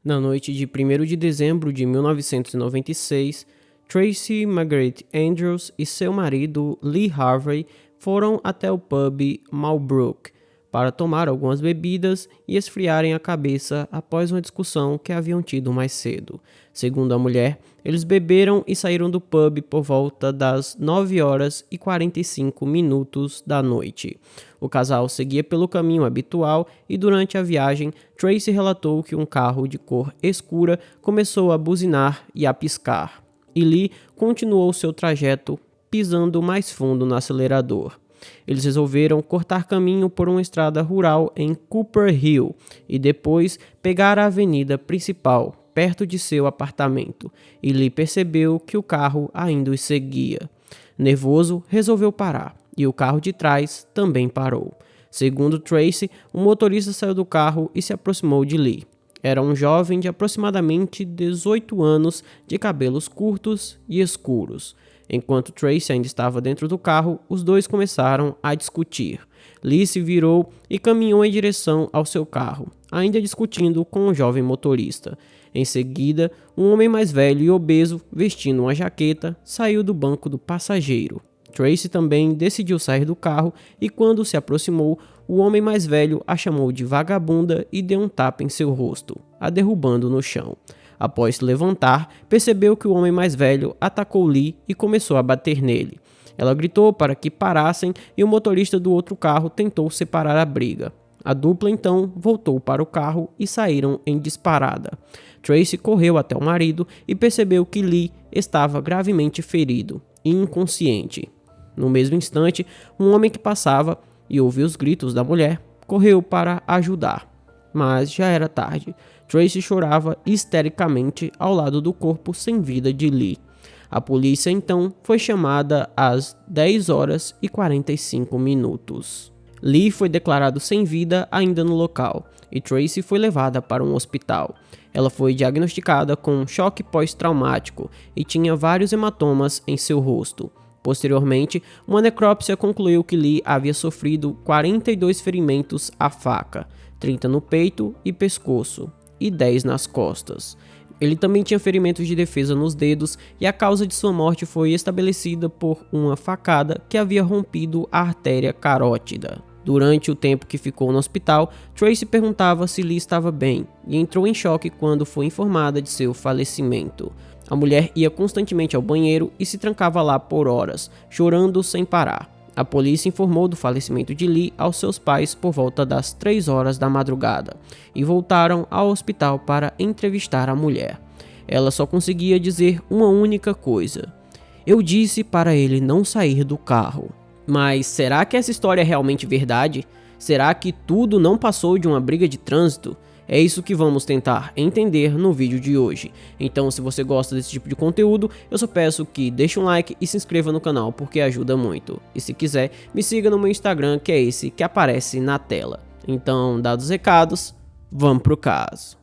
Na noite de 1º de dezembro de 1996, Tracy Marguerite Andrews e seu marido Lee Harvey foram até o pub Malbrook para tomar algumas bebidas e esfriarem a cabeça após uma discussão que haviam tido mais cedo. Segundo a mulher, eles beberam e saíram do pub por volta das 9h45 da noite. O casal seguia pelo caminho habitual e durante a viagem, Tracy relatou que um carro de cor escura começou a buzinar e a piscar, e Lee continuou seu trajeto pisando mais fundo no acelerador. Eles resolveram cortar caminho por uma estrada rural em Cooper Hill e depois pegar a avenida principal, perto de seu apartamento, e Lee percebeu que o carro ainda os seguia. Nervoso, resolveu parar, e o carro de trás também parou. Segundo Tracy, o motorista saiu do carro e se aproximou de Lee. Era um jovem de aproximadamente 18 anos, de cabelos curtos e escuros. Enquanto Tracy ainda estava dentro do carro, os dois começaram a discutir. Lee se virou e caminhou em direção ao seu carro, ainda discutindo com o jovem motorista. Em seguida, um homem mais velho e obeso, vestindo uma jaqueta, saiu do banco do passageiro. Tracy também decidiu sair do carro e, quando se aproximou, o homem mais velho a chamou de vagabunda e deu um tapa em seu rosto, a derrubando no chão. Após se levantar, percebeu que o homem mais velho atacou Lee e começou a bater nele. Ela gritou para que parassem e o motorista do outro carro tentou separar a briga. A dupla então voltou para o carro e saíram em disparada. Tracy correu até o marido e percebeu que Lee estava gravemente ferido e inconsciente. No mesmo instante, um homem que passava e ouviu os gritos da mulher correu para ajudar. Mas já era tarde. Tracy chorava histericamente ao lado do corpo sem vida de Lee. A polícia então foi chamada às 10h45. Lee foi declarado sem vida ainda no local e Tracy foi levada para um hospital. Ela foi diagnosticada com choque pós-traumático e tinha vários hematomas em seu rosto. Posteriormente, uma necrópsia concluiu que Lee havia sofrido 42 ferimentos à faca, 30 no peito e pescoço, e 10 nas costas. Ele também tinha ferimentos de defesa nos dedos e a causa de sua morte foi estabelecida por uma facada que havia rompido a artéria carótida. Durante o tempo que ficou no hospital, Tracy perguntava se Lee estava bem e entrou em choque quando foi informada de seu falecimento. A mulher ia constantemente ao banheiro e se trancava lá por horas, chorando sem parar. A polícia informou do falecimento de Lee aos seus pais por volta das 3h da madrugada e voltaram ao hospital para entrevistar a mulher. Ela só conseguia dizer uma única coisa: "Eu disse para ele não sair do carro." Mas será que essa história é realmente verdade? Será que tudo não passou de uma briga de trânsito? É isso que vamos tentar entender no vídeo de hoje. Então, se você gosta desse tipo de conteúdo, eu só peço que deixe um like e se inscreva no canal, porque ajuda muito. E se quiser, me siga no meu Instagram, que é esse que aparece na tela. Então, dados os recados, vamos pro caso.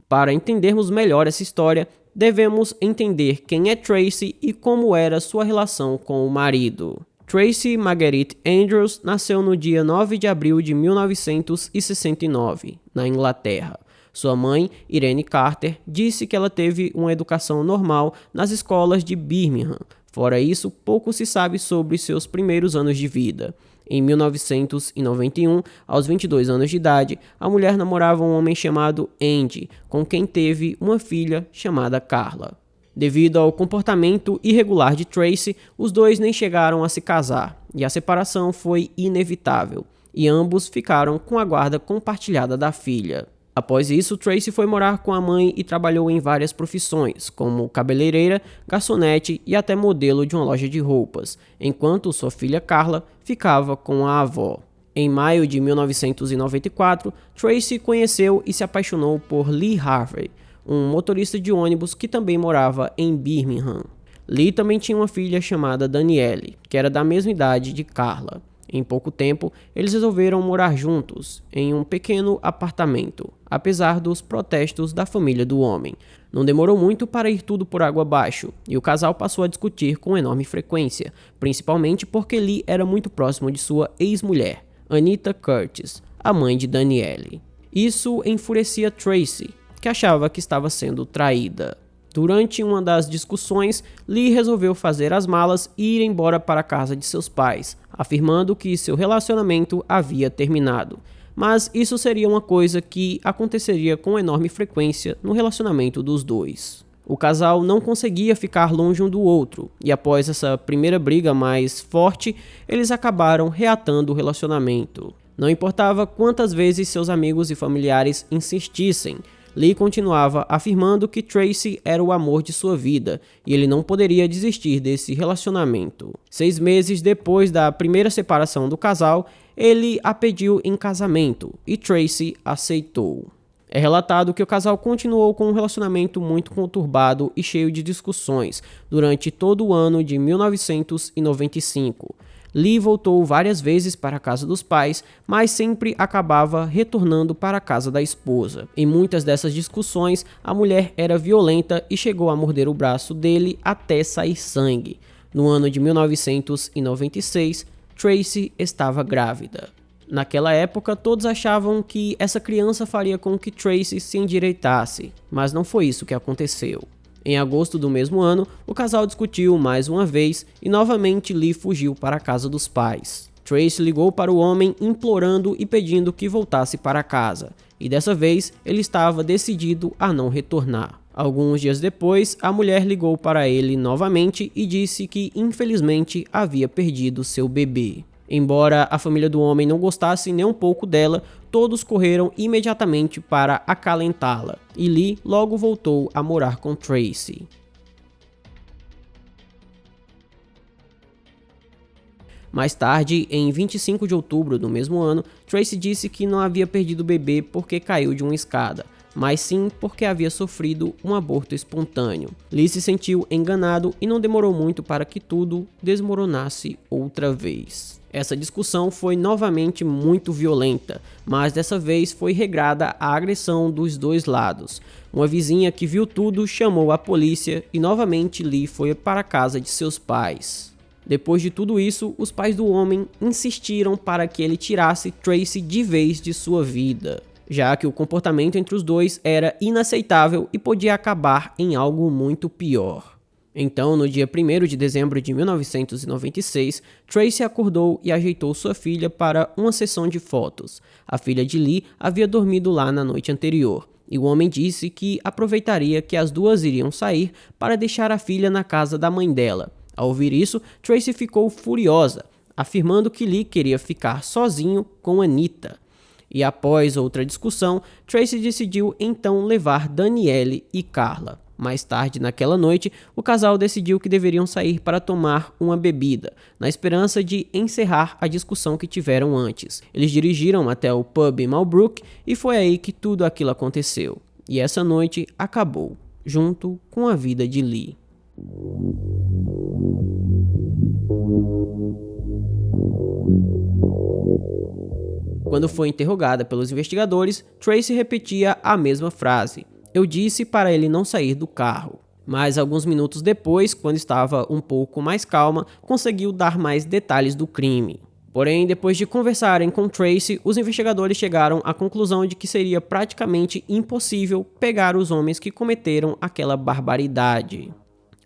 Para entendermos melhor essa história, devemos entender quem é Tracy e como era sua relação com o marido. Tracy Marguerite Andrews nasceu no dia 9 de abril de 1969, na Inglaterra. Sua mãe, Irene Carter, disse que ela teve uma educação normal nas escolas de Birmingham. Fora isso, pouco se sabe sobre seus primeiros anos de vida. Em 1991, aos 22 anos de idade, a mulher namorava um homem chamado Andy, com quem teve uma filha chamada Carla. Devido ao comportamento irregular de Tracy, os dois nem chegaram a se casar, e a separação foi inevitável, e ambos ficaram com a guarda compartilhada da filha. Após isso, Tracy foi morar com a mãe e trabalhou em várias profissões, como cabeleireira, garçonete e até modelo de uma loja de roupas, enquanto sua filha Carla ficava com a avó. Em maio de 1994, Tracy conheceu e se apaixonou por Lee Harvey, um motorista de ônibus que também morava em Birmingham. Lee também tinha uma filha chamada Danielle, que era da mesma idade de Carla. Em pouco tempo, eles resolveram morar juntos, em um pequeno apartamento, apesar dos protestos da família do homem. Não demorou muito para ir tudo por água abaixo, e o casal passou a discutir com enorme frequência, principalmente porque Lee era muito próximo de sua ex-mulher, Anita Curtis, a mãe de Danielle. Isso enfurecia Tracy, que achava que estava sendo traída. Durante uma das discussões, Lee resolveu fazer as malas e ir embora para a casa de seus pais, afirmando que seu relacionamento havia terminado. Mas isso seria uma coisa que aconteceria com enorme frequência no relacionamento dos dois. O casal não conseguia ficar longe um do outro, e após essa primeira briga mais forte, eles acabaram reatando o relacionamento. Não importava quantas vezes seus amigos e familiares insistissem, Lee continuava afirmando que Tracy era o amor de sua vida e ele não poderia desistir desse relacionamento. 6 meses depois da primeira separação do casal, ele a pediu em casamento e Tracy aceitou. É relatado que o casal continuou com um relacionamento muito conturbado e cheio de discussões durante todo o ano de 1995. Lee voltou várias vezes para a casa dos pais, mas sempre acabava retornando para a casa da esposa. Em muitas dessas discussões, a mulher era violenta e chegou a morder o braço dele até sair sangue. No ano de 1996, Tracy estava grávida. Naquela época, todos achavam que essa criança faria com que Tracy se endireitasse, mas não foi isso que aconteceu. Em agosto do mesmo ano, o casal discutiu mais uma vez e novamente Lee fugiu para a casa dos pais. Tracy ligou para o homem implorando e pedindo que voltasse para casa, e dessa vez ele estava decidido a não retornar. Alguns dias depois, a mulher ligou para ele novamente e disse que infelizmente havia perdido seu bebê. Embora a família do homem não gostasse nem um pouco dela, todos correram imediatamente para acalentá-la, e Lee logo voltou a morar com Tracy. Mais tarde, em 25 de outubro do mesmo ano, Tracy disse que não havia perdido o bebê porque caiu de uma escada, mas sim porque havia sofrido um aborto espontâneo. Lee se sentiu enganado e não demorou muito para que tudo desmoronasse outra vez. Essa discussão foi novamente muito violenta, mas dessa vez foi regrada a agressão dos dois lados. Uma vizinha que viu tudo chamou a polícia e novamente Lee foi para a casa de seus pais. Depois de tudo isso, os pais do homem insistiram para que ele tirasse Tracy de vez de sua vida, já que o comportamento entre os dois era inaceitável e podia acabar em algo muito pior. Então, no dia 1º de dezembro de 1996, Tracy acordou e ajeitou sua filha para uma sessão de fotos. A filha de Lee havia dormido lá na noite anterior, e o homem disse que aproveitaria que as duas iriam sair para deixar a filha na casa da mãe dela. Ao ouvir isso, Tracy ficou furiosa, afirmando que Lee queria ficar sozinho com Anita. E após outra discussão, Tracy decidiu então levar Danielle e Carla. Mais tarde naquela noite, o casal decidiu que deveriam sair para tomar uma bebida, na esperança de encerrar a discussão que tiveram antes. Eles dirigiram até o pub Malbrook e foi aí que tudo aquilo aconteceu. E essa noite acabou, junto com a vida de Lee. Quando foi interrogada pelos investigadores, Tracy repetia a mesma frase: "Eu disse para ele não sair do carro." Mas alguns minutos depois, quando estava um pouco mais calma, conseguiu dar mais detalhes do crime. Porém, depois de conversarem com Tracy, os investigadores chegaram à conclusão de que seria praticamente impossível pegar os homens que cometeram aquela barbaridade.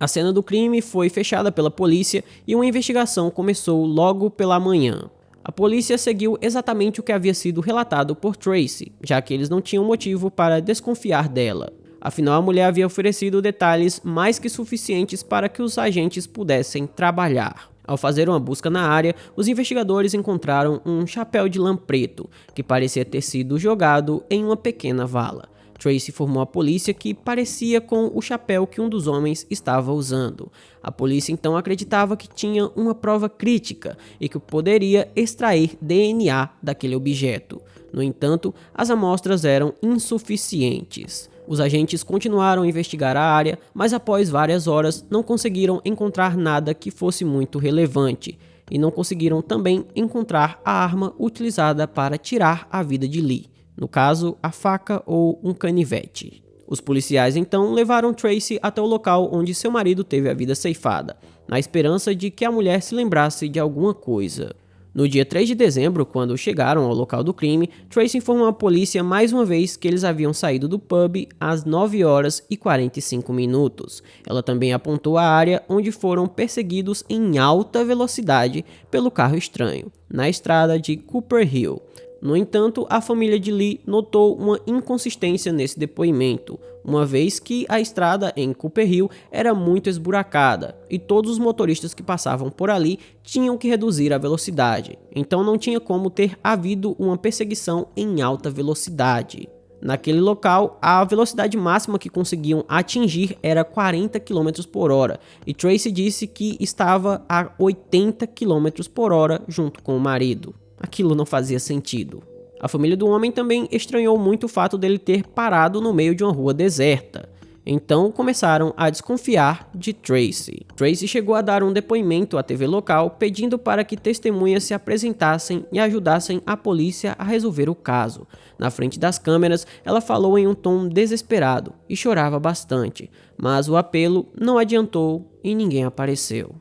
A cena do crime foi fechada pela polícia e uma investigação começou logo pela manhã. A polícia seguiu exatamente o que havia sido relatado por Tracy, já que eles não tinham motivo para desconfiar dela. Afinal, a mulher havia oferecido detalhes mais que suficientes para que os agentes pudessem trabalhar. Ao fazer uma busca na área, os investigadores encontraram um chapéu de lã preto, que parecia ter sido jogado em uma pequena vala. Tracy informou à polícia que parecia com o chapéu que um dos homens estava usando. A polícia então acreditava que tinha uma prova crítica e que poderia extrair DNA daquele objeto. No entanto, as amostras eram insuficientes. Os agentes continuaram a investigar a área, mas após várias horas não conseguiram encontrar nada que fosse muito relevante. e não conseguiram também encontrar a arma utilizada para tirar a vida de Lee, no caso, a faca ou um canivete. Os policiais então levaram Tracy até o local onde seu marido teve a vida ceifada, na esperança de que a mulher se lembrasse de alguma coisa. No dia 3 de dezembro, quando chegaram ao local do crime, Tracy informou à polícia mais uma vez que eles haviam saído do pub às 9 horas e 45 minutos. Ela também apontou a área onde foram perseguidos em alta velocidade pelo carro estranho, na estrada de Cooper Hill. No entanto, a família de Lee notou uma inconsistência nesse depoimento, uma vez que a estrada em Cooper Hill era muito esburacada e todos os motoristas que passavam por ali tinham que reduzir a velocidade, então não tinha como ter havido uma perseguição em alta velocidade. Naquele local, a velocidade máxima que conseguiam atingir era 40 km por hora, e Tracy disse que estava a 80 km por hora junto com o marido. Aquilo não fazia sentido. A família do homem também estranhou muito o fato dele ter parado no meio de uma rua deserta. Então começaram a desconfiar de Tracy. Tracy chegou a dar um depoimento à TV local pedindo para que testemunhas se apresentassem e ajudassem a polícia a resolver o caso. Na frente das câmeras, ela falou em um tom desesperado e chorava bastante, mas o apelo não adiantou e ninguém apareceu.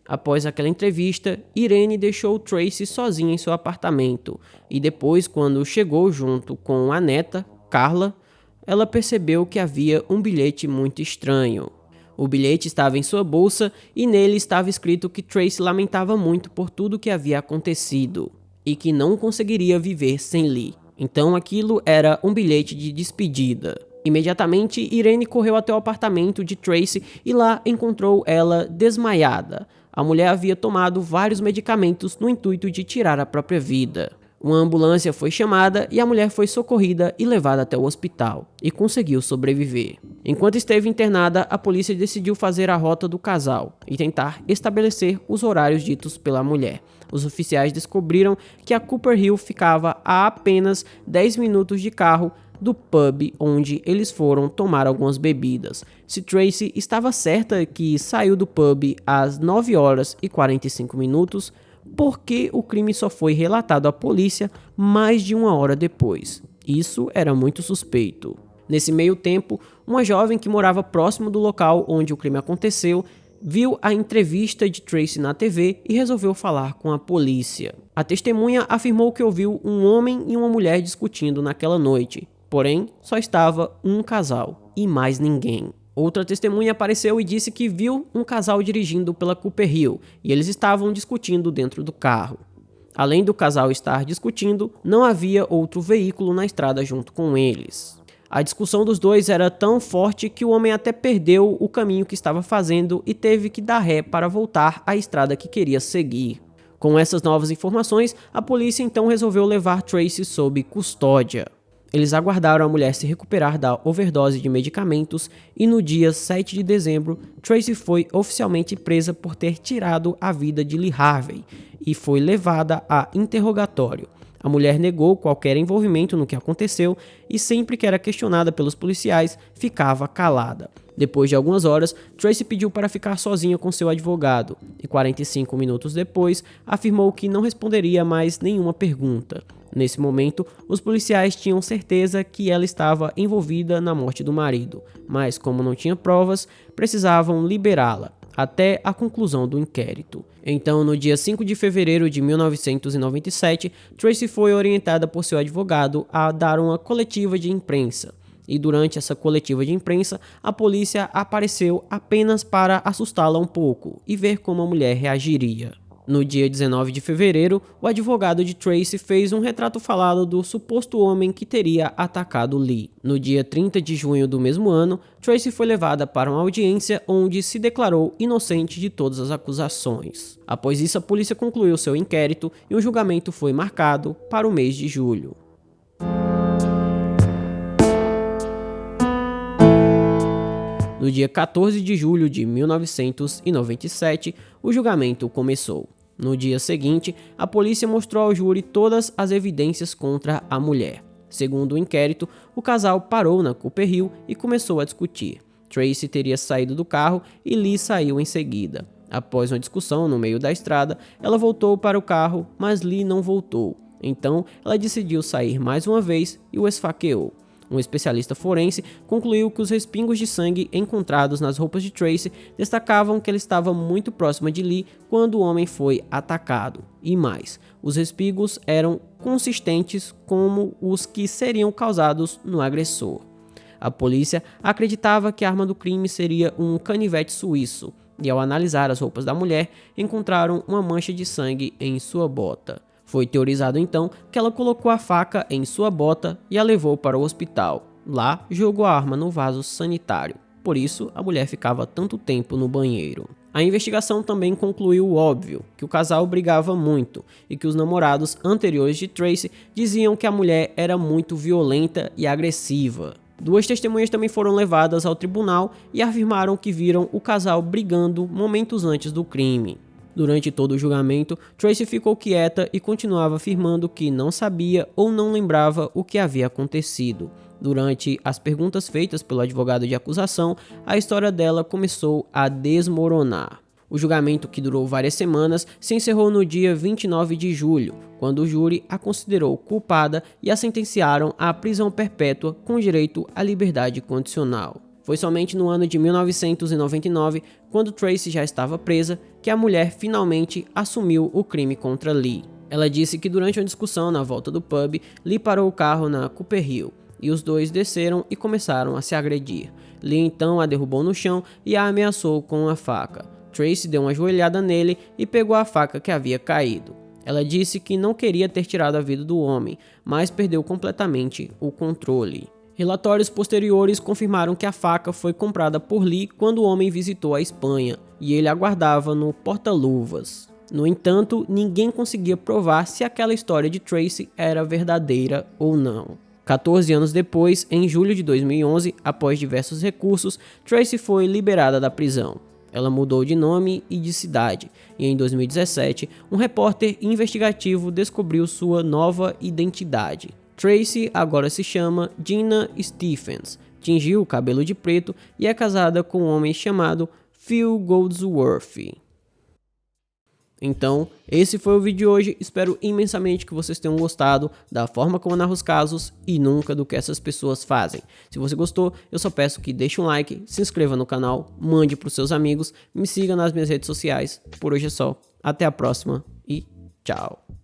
Após aquela entrevista, Irene deixou Tracy sozinha em seu apartamento e depois, quando chegou junto com a neta, Carla, ela percebeu que havia um bilhete muito estranho. O bilhete estava em sua bolsa e nele estava escrito que Tracy lamentava muito por tudo que havia acontecido e que não conseguiria viver sem Lee. Então aquilo era um bilhete de despedida. Imediatamente, Irene correu até o apartamento de Tracy e lá encontrou ela desmaiada. A mulher havia tomado vários medicamentos no intuito de tirar a própria vida. Uma ambulância foi chamada e a mulher foi socorrida e levada até o hospital, e conseguiu sobreviver. Enquanto esteve internada, a polícia decidiu fazer a rota do casal e tentar estabelecer os horários ditos pela mulher. Os oficiais descobriram que a Cooper Hill ficava a apenas 10 minutos de carro do pub onde eles foram tomar algumas bebidas. Se Tracy estava certa que saiu do pub às 9 horas e 45 minutos, por que o crime só foi relatado à polícia mais de 1 hora depois? Isso era muito suspeito. Nesse meio tempo, uma jovem que morava próximo do local onde o crime aconteceu viu a entrevista de Tracy na TV e resolveu falar com a polícia. A testemunha afirmou que ouviu um homem e uma mulher discutindo naquela noite. Porém, só estava um casal e mais ninguém. Outra testemunha apareceu e disse que viu um casal dirigindo pela Cooper Hill e eles estavam discutindo dentro do carro. Além do casal estar discutindo, não havia outro veículo na estrada junto com eles. A discussão dos dois era tão forte que o homem até perdeu o caminho que estava fazendo e teve que dar ré para voltar à estrada que queria seguir. Com essas novas informações, a polícia então resolveu levar Tracy sob custódia. Eles aguardaram a mulher se recuperar da overdose de medicamentos e no dia 7 de dezembro, Tracy foi oficialmente presa por ter tirado a vida de Lee Harvey e foi levada a interrogatório. A mulher negou qualquer envolvimento no que aconteceu e sempre que era questionada pelos policiais, ficava calada. Depois de algumas horas, Tracy pediu para ficar sozinha com seu advogado e 45 minutos depois, afirmou que não responderia mais nenhuma pergunta. Nesse momento, os policiais tinham certeza que ela estava envolvida na morte do marido, mas como não tinha provas, precisavam liberá-la até a conclusão do inquérito. Então, no dia 5 de fevereiro de 1997, Tracy foi orientada por seu advogado a dar uma coletiva de imprensa. E durante essa coletiva de imprensa, a polícia apareceu apenas para assustá-la um pouco e ver como a mulher reagiria. No dia 19 de fevereiro, o advogado de Tracy fez um retrato falado do suposto homem que teria atacado Lee. No dia 30 de junho do mesmo ano, Tracy foi levada para uma audiência onde se declarou inocente de todas as acusações. Após isso, a polícia concluiu seu inquérito e o julgamento foi marcado para o mês de julho. No dia 14 de julho de 1997, o julgamento começou. No dia seguinte, a polícia mostrou ao júri todas as evidências contra a mulher. Segundo o inquérito, o casal parou na Cooper Hill e começou a discutir. Tracy teria saído do carro e Lee saiu em seguida. Após uma discussão no meio da estrada, ela voltou para o carro, mas Lee não voltou. Então, ela decidiu sair mais uma vez e o esfaqueou. Um especialista forense concluiu que os respingos de sangue encontrados nas roupas de Tracy destacavam que ela estava muito próxima de Lee quando o homem foi atacado. E mais, os respingos eram consistentes como os que seriam causados no agressor. A polícia acreditava que a arma do crime seria um canivete suíço, e ao analisar as roupas da mulher, encontraram uma mancha de sangue em sua bota. Foi teorizado então que ela colocou a faca em sua bota e a levou para o hospital. Lá, jogou a arma no vaso sanitário. Por isso, a mulher ficava tanto tempo no banheiro. A investigação também concluiu o óbvio, que o casal brigava muito e que os namorados anteriores de Tracy diziam que a mulher era muito violenta e agressiva. Duas testemunhas também foram levadas ao tribunal e afirmaram que viram o casal brigando momentos antes do crime. Durante todo o julgamento, Tracy ficou quieta e continuava afirmando que não sabia ou não lembrava o que havia acontecido. Durante as perguntas feitas pelo advogado de acusação, a história dela começou a desmoronar. O julgamento, que durou várias semanas, se encerrou no dia 29 de julho, quando o júri a considerou culpada e a sentenciaram à prisão perpétua com direito à liberdade condicional. Foi somente no ano de 1999, quando Tracy já estava presa, que a mulher finalmente assumiu o crime contra Lee. Ela disse que durante uma discussão na volta do pub, Lee parou o carro na Cooper Hill, e os dois desceram e começaram a se agredir. Lee então a derrubou no chão e a ameaçou com uma faca. Tracy deu uma joelhada nele e pegou a faca que havia caído. Ela disse que não queria ter tirado a vida do homem, mas perdeu completamente o controle. Relatórios posteriores confirmaram que a faca foi comprada por Lee quando o homem visitou a Espanha, e ele aguardava no porta-luvas. No entanto, ninguém conseguia provar se aquela história de Tracy era verdadeira ou não. 14 anos depois, em julho de 2011, após diversos recursos, Tracy foi liberada da prisão. Ela mudou de nome e de cidade, e em 2017, um repórter investigativo descobriu sua nova identidade. Tracy agora se chama Gina Stephens, tingiu o cabelo de preto e é casada com um homem chamado Phil Goldsworthy. Então, esse foi o vídeo de hoje, espero imensamente que vocês tenham gostado da forma como eu narro os casos e nunca do que essas pessoas fazem. Se você gostou, eu só peço que deixe um like, se inscreva no canal, mande para os seus amigos, me siga nas minhas redes sociais. Por hoje é só, até a próxima e tchau!